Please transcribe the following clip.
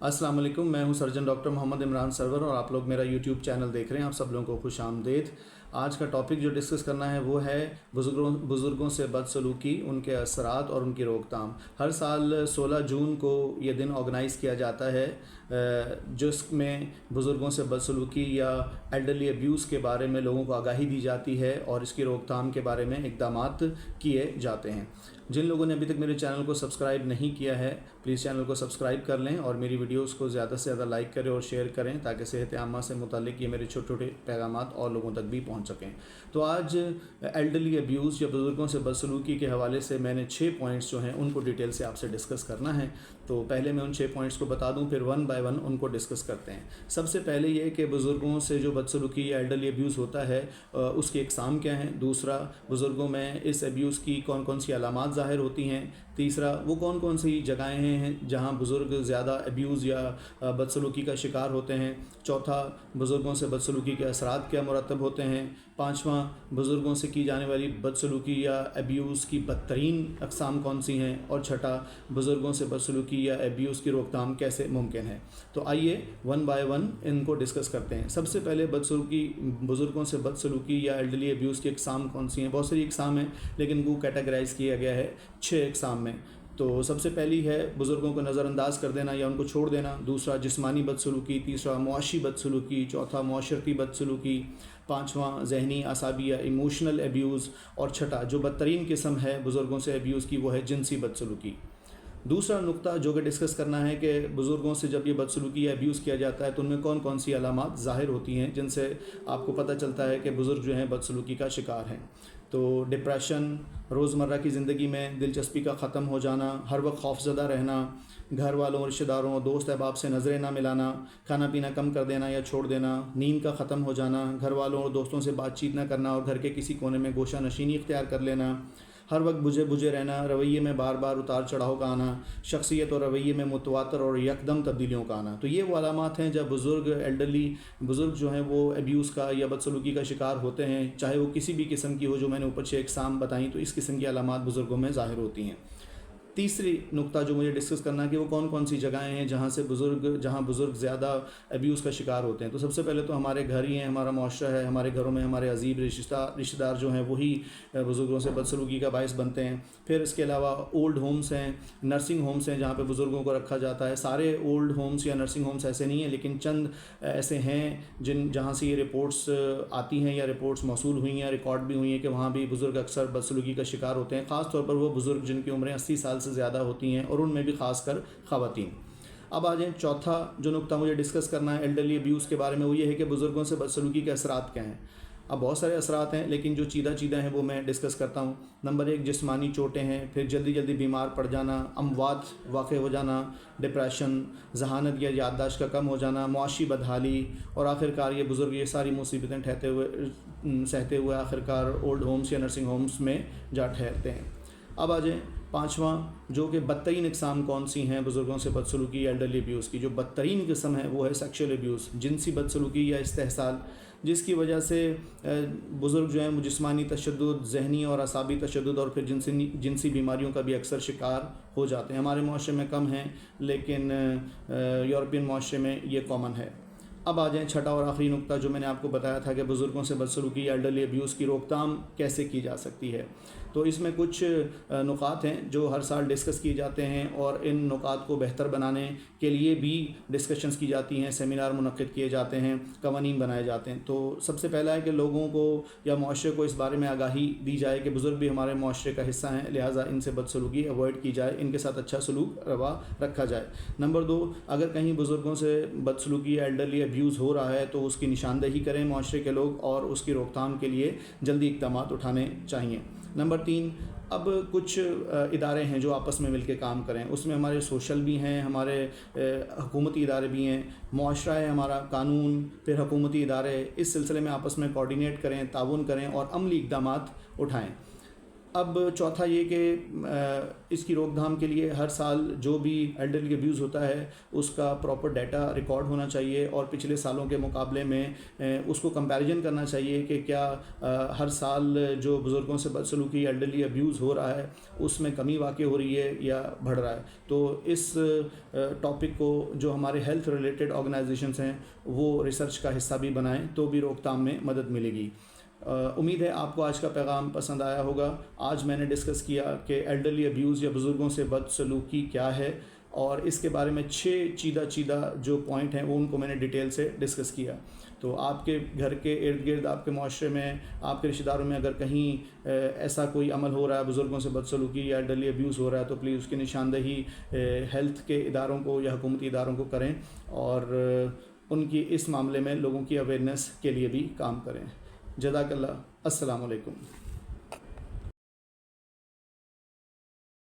अस्सलाम वालेकुम, मैं हूं सर्जन डॉक्टर मोहम्मद इमरान सरवर और आप लोग मेरा यूट्यूब चैनल देख रहे हैं। आप सब लोगों को खुश आमदेद। आज का टॉपिक जो डिस्कस करना है वो है बुज़ुर्गों से बदसलूकी, उनके असरात और उनकी रोकथाम। हर साल 16 जून को ये दिन ऑर्गेनाइज़ किया जाता है जिसमें बुज़ुर्गों से बदसलूकी या एल्डरली अब्यूज़ के बारे में लोगों को आगाही दी जाती है और इसकी रोकथाम के बारे में इक़दामात किए जाते हैं। जिन लोगों ने अभी तक मेरे चैनल को सब्सक्राइब नहीं किया है प्लीज़ चैनल को सब्सक्राइब कर लें और मेरी वीडियोस को ज़्यादा से ज़्यादा लाइक करें और शेयर करें ताकि सेहत आमा से मुताल्लिक़ ये मेरे छोटे छोटे पैगामात और लोगों तक भी पहुंच सकें। तो आज एल्डरली अब्यूज़ या बुज़ुर्गों से बदसलूकी के हवाले से मैंने 6 पॉइंट्स जो हैं उनको डिटेल से आपसे डिस्कस करना है। तो पहले मैं उन 6 पॉइंट्स को बता दूँ, फिर वन बाय वन उनको डिस्कस करते हैं। सबसे पहले ये कि बुज़ुर्गों से जो बदसलूकी या एल्डरली अब्यूज़ होता है उसकी इक़साम क्या हैं। दूसरा, बुज़ुर्गों में इस अब्यूज़ की कौन कौन सी अलामात ज़ाहिर होती हैं। तीसरा, वो कौन कौन सी जगहें हैं जहां बुज़ुर्ग ज़्यादा अब्यूज़ या बदसलूकी का शिकार होते हैं। चौथा, बुज़ुर्गों से बदसलूकी के असरात क्या मुरतब होते हैं। पाँचवां, बुज़ुर्गों से की जाने वाली बदसलूकी या अब्यूज़ की बदतरीन अक़साम कौन सी हैं। और छठा, बुज़ुर्गों से बदसलूकी या अब्यूज़ की रोकथाम कैसे मुमकिन है। तो आइए वन बाय वन इनको डिस्कस करते हैं। सबसे पहले बुज़ुर्गों से बदसलूकी या एल्डरली अब्यूज़ की अक़साम कौन सी हैं। बहुत सारी अक़साम हैं लेकिन इनको कैटेगराइज़ किया गया है 6 अक़साम में। तो सबसे पहली है बुज़ुर्गों को नज़रअंदाज कर देना या उनको छोड़ देना। दूसरा, जिस्मानी बदसलूकी। तीसरा, मुआशी बदसलूकी। चौथा, मुआशरती बदसलूकी। पाँचवां, ज़हनी आसाबी या इमोशनल अब्यूज़। और छठा, जो बदतरीन किस्म है बुज़ुर्गों से अब्यूज़ की, वो है जिनसी बदसलूकी। दूसरा नुक्ता जो कि डिस्कस करना है कि बुज़ुर्गों से जब ये बदसलूकी या अब्यूज़ किया जाता है तो उनमें कौन कौन सी अलामात ज़ाहिर होती हैं जिनसे आपको पता चलता है कि बुज़ुर्ग जो हैं बदसलूकी का शिकार हैं। तो डिप्रेशन, रोज़मर्रा की ज़िंदगी में दिलचस्पी का ख़त्म हो जाना, हर वक्त खौफज़दा रहना, घर वालों, रिश्तेदारों, दोस्त अहबाब से नज़रें ना मिलाना, खाना पीना कम कर देना या छोड़ देना, नींद का ख़त्म हो जाना, घर वालों और दोस्तों से बातचीत ना करना और घर के किसी कोने में गोशा नशीनी इख्तियार कर लेना, हर वक्त बुझे रहना, रवैये में बार बार उतार चढ़ाव का आना, शख्सियत और रवैये में मुतवातर और यकदम तब्दीलियों का आना। तो ये वो अलामात हैं जब बुज़ुर्ग जो हैं वो अब्यूज़ का या बदसलूकी का शिकार होते हैं, चाहे वो किसी भी किस्म की हो। जो मैंने ऊपर 6 अक़साम बताई तो इस किस्म की अलामात बुज़ुर्गों में ज़ाहिर होती हैं। तीसरी नुक्ता जो मुझे डिस्कस करना है कि वो कौन कौन सी जगहें हैं जहाँ बुज़ुर्ग ज़्यादा अब्यूज़ का शिकार होते हैं। तो सबसे पहले तो हमारे घर ही हैं, हमारा मुआशरा है। हमारे घरों में हमारे अजीब रिश्तेदार जो हैं वही बुज़ुर्गों से बदसलूकी का बायस बनते हैं। फिर इसके अलावा ओल्ड होम्स हैं, नर्सिंग होम्स हैं जहाँ पे बुज़ुर्गों को रखा जाता है। सारे ओल्ड होम्स या नर्सिंग होम्स ऐसे नहीं हैं लेकिन चंद ऐसे हैं जहाँ से ये रिपोर्ट्स आती हैं या रिपोर्ट्स मौसूल हुई हैं, रिकॉर्ड भी हुई हैं कि वहाँ भी बुज़ुर्ग अक्सर बदसलूकी का शिकार होते हैं। ख़ास तौर पर वो बुज़ुर्ग जिनकी उम्रें 80 साल से ज़्यादा होती हैं और उनमें भी ख़ासकर ख़वातीन। अब आ जाएँ चौथा जो नुक्ता मुझे डिस्कस करना है एल्डरली अब्यूज़ के बारे में, वो ये है कि बुज़ुर्गों से बदसलूकी के असरात क्या हैं। अब बहुत सारे असरात हैं लेकिन जो चीज़ें हैं वो मैं डिस्कस करता हूँ। नंबर 1, जिस्मानी चोटें हैं, फिर जल्दी बीमार पड़ जाना, अमवात वाक़ हो जाना, डिप्रेशन, जहानत या याददाश्त का कम हो जाना, मुआशी बदहाली और आखिरकार ये बुज़ुर्ग ये सारी मुसीबतें सहते हुए आखिरकार ओल्ड होम्स या नर्सिंग होम्स में जा ठहरते हैं। अब आ जाएँ पाँचवां जो कि बदतरीन इक़साम कौन सी हैं बुज़ुर्गों से बदसलूकी एल्डरली अब्यूज़ की। जो बदतरीन किस्म है वो है सेक्शुअल अब्यूज़, जिनसी बदसलूकी या इस्तेहसाल, जिसकी वजह से बुज़ुर्ग जो हैं जिस्मानी तशद्दुद, ज़हनी और असाबी तशद्दुद और फिर जिनसी बीमारियों का भी अक्सर शिकार हो जाते हैं। हमारे मुआशरे में कम हैं लेकिन यूरोपियन मुआशरे में ये कॉमन है। अब आ जाएँ छठा और आखिरी नुक्ता जो मैंने आपको बताया था कि बुज़ुर्गों से बदसलूकी या एल्डरली अब्यूज़ की रोकथाम कैसे की जा सकती है। तो इसमें कुछ नुकात हैं जो हर साल डिस्कस किए जाते हैं और इन नुकात को बेहतर बनाने के लिए भी डिस्कशंस की जाती हैं, सेमिनार मुनक़्क़िद किए जाते हैं, क़वानीन बनाए जाते हैं। तो सबसे पहला है कि लोगों को या मुआशरे को इस बारे में आगाही दी जाए कि बुज़ुर्ग भी हमारे मुआशरे का हिस्सा हैं, लिहाजा इनसे बदसलूकी अवॉइड की जाए, इनके साथ अच्छा सलूक रवा रखा जाए। नंबर 2, अगर कहीं बुज़ुर्गों से बदसलूकी या एल्डरली अब्यूज़ हो रहा है तो उसकी निशानदेही करें मुआशरे के लोग और उसकी रोकथाम के लिए जल्दी इक़दामात उठाने चाहिए। नंबर 3, अब कुछ इदारे हैं जो आपस में मिलकर काम करें। उसमें हमारे सोशल भी हैं, हमारे हुकूमती इदारे भी हैं, मुआशरा है हमारा, कानून, फिर हुकूमती इदारे। इस सिलसिले में आपस में कोऑर्डिनेट करें, ताउन करें और अमली इक़दामात उठाएँ। اب چوتھا یہ کہ اس کی روک تھام کے لیے ہر سال جو بھی ایلڈرلی ابیوز ہوتا ہے اس کا پراپر ڈیٹا ریکارڈ ہونا چاہیے، اور پچھلے سالوں کے مقابلے میں اس کو کمپیریزن کرنا چاہیے کہ کیا ہر سال جو بزرگوں سے بدسلوکی ایلڈرلی ابیوز ہو رہا ہے اس میں کمی واقع ہو رہی ہے یا بڑھ رہا ہے۔ تو اس ٹاپک کو جو ہمارے ہیلتھ ریلیٹڈ آرگنائزیشنس ہیں وہ ریسرچ کا حصہ بھی بنائیں تو بھی روک تھام میں مدد ملے گی۔ امید ہے آپ کو آج کا پیغام پسند آیا ہوگا۔ آج میں نے ڈسکس کیا کہ ایلڈرلی ابیوز یا بزرگوں سے بدسلوکی کیا ہے، اور اس کے بارے میں 6 چیدہ جو پوائنٹ ہیں وہ ان کو میں نے ڈیٹیل سے ڈسکس کیا۔ تو آپ کے گھر کے ارد گرد، آپ کے معاشرے میں، آپ کے رشتہ داروں میں اگر کہیں ایسا کوئی عمل ہو رہا ہے بزرگوں سے بدسلوکی یا ایلڈرلی ابیوز ہو رہا ہے تو پلیز اس کی نشاندہی ہیلتھ کے اداروں کو یا حکومتی اداروں کو کریں، اور ان کی اس معاملے میں لوگوں کی اویئرنیس کے لیے بھی کام کریں۔ جزاک اللہ۔ السلام علیکم۔